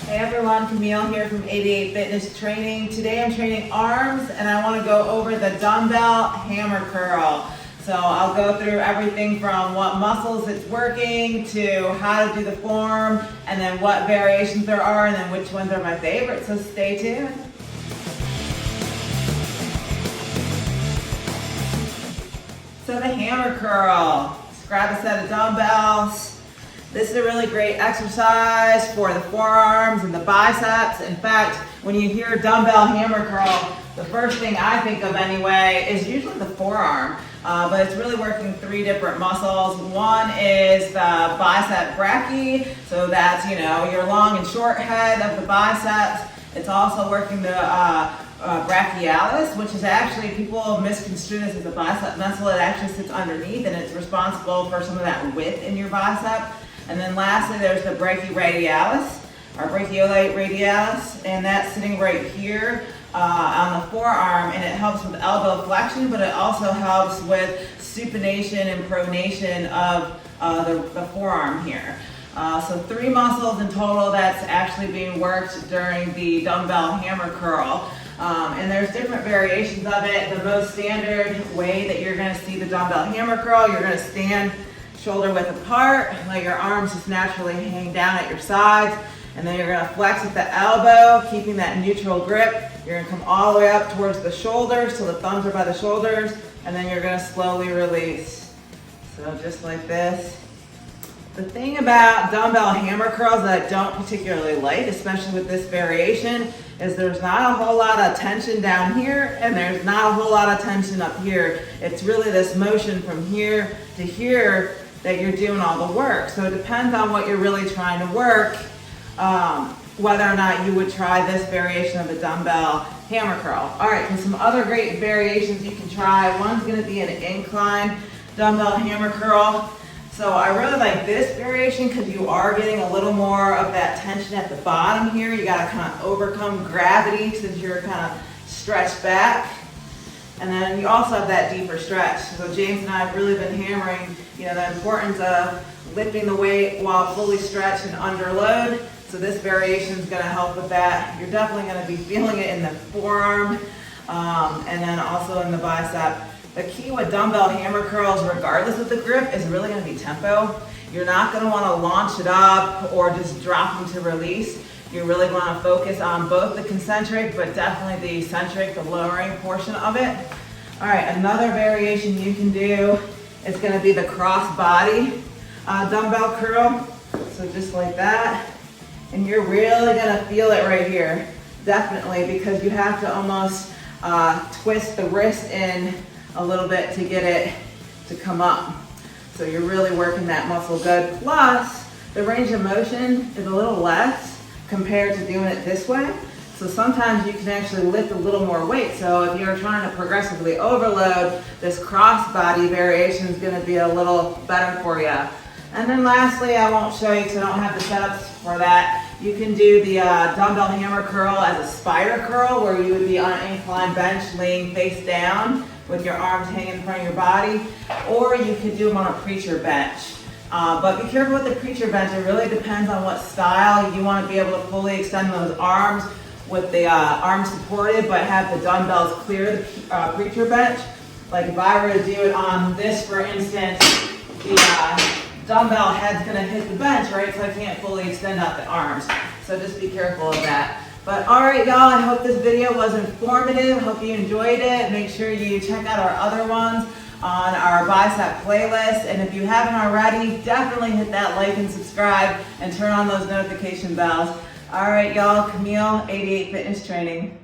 Hey everyone, Camille here from 88 Fitness Training. Today I'm training arms and I want to go over the dumbbell hammer curl. So I'll go through everything from what muscles it's working to how to do the form and then what variations there are and then which ones are my favorite. So stay tuned. So the hammer curl, just grab a set of dumbbells. This is a really great exercise for the forearms and the biceps. In fact, when you hear dumbbell hammer curl, the first thing I think of anyway is usually the forearm, but it's really working three different muscles. One is the bicep brachii, so that's, your long and short head of the biceps. It's also working the Brachialis, which is actually, people misconstrue this as a bicep muscle. It actually sits underneath and it's responsible for some of that width in your bicep. And then lastly, there's the Brachioradialis, or Brachioradialis, and that's sitting right here on the forearm, and it helps with elbow flexion, but it also helps with supination and pronation of the forearm here. So three muscles in total that's actually being worked during the dumbbell hammer curl. And there's different variations of it. The most standard way that you're going to see the dumbbell hammer curl, you're going to stand shoulder width apart, let your arms just naturally hang down at your sides, and then you're going to flex at the elbow, keeping that neutral grip. You're going to come all the way up towards the shoulders, so the thumbs are by the shoulders, and then you're going to slowly release. So just like this. The thing about dumbbell hammer curls that I don't particularly like, especially with this variation, is there's not a whole lot of tension down here and there's not a whole lot of tension up here. It's really this motion from here to here that you're doing all the work. So it depends on what you're really trying to work, whether or not you would try this variation of the dumbbell hammer curl. All right, and some other great variations you can try. One's gonna be an incline dumbbell hammer curl. So I really like this variation because you are getting a little more of that tension at the bottom here. You gotta kind of overcome gravity since you're kind of stretched back. And then you also have that deeper stretch. So James and I have really been hammering, the importance of lifting the weight while fully stretched and under load. So this variation is gonna help with that. You're definitely gonna be feeling it in the forearm and then also in the bicep. The key with dumbbell hammer curls, regardless of the grip, is really going to be tempo. You're not going to want to launch it up or just drop them to release. You really want to focus on both the concentric, but definitely the eccentric, the lowering portion of it. All right, another variation you can do is going to be the cross body dumbbell curl. So just like that. And you're really going to feel it right here, definitely, because you have to almost twist the wrist in a little bit to get it to come up. So you're really working that muscle good. Plus, the range of motion is a little less compared to doing it this way. So sometimes you can actually lift a little more weight. So if you're trying to progressively overload, this cross body variation is going to be a little better for you. And then lastly, I won't show you because I don't have the setups for that. You can do the dumbbell hammer curl as a spider curl, where you would be on an incline bench laying face down with your arms hanging in front of your body, or you could do them on a preacher bench. But be careful with the preacher bench. It really depends on what style. You want to be able to fully extend those arms with the arms supported, but have the dumbbells clear the preacher bench. Like if I were to do it on this, for instance, the dumbbell head's gonna hit the bench, right? So I can't fully extend out the arms. So just be careful of that. But all right, y'all, I hope this video was informative. Hope you enjoyed it. Make sure you check out our other ones on our bicep playlist. And if you haven't already, definitely hit that like and subscribe and turn on those notification bells. All right, y'all, Camille, 88 Fitness Training.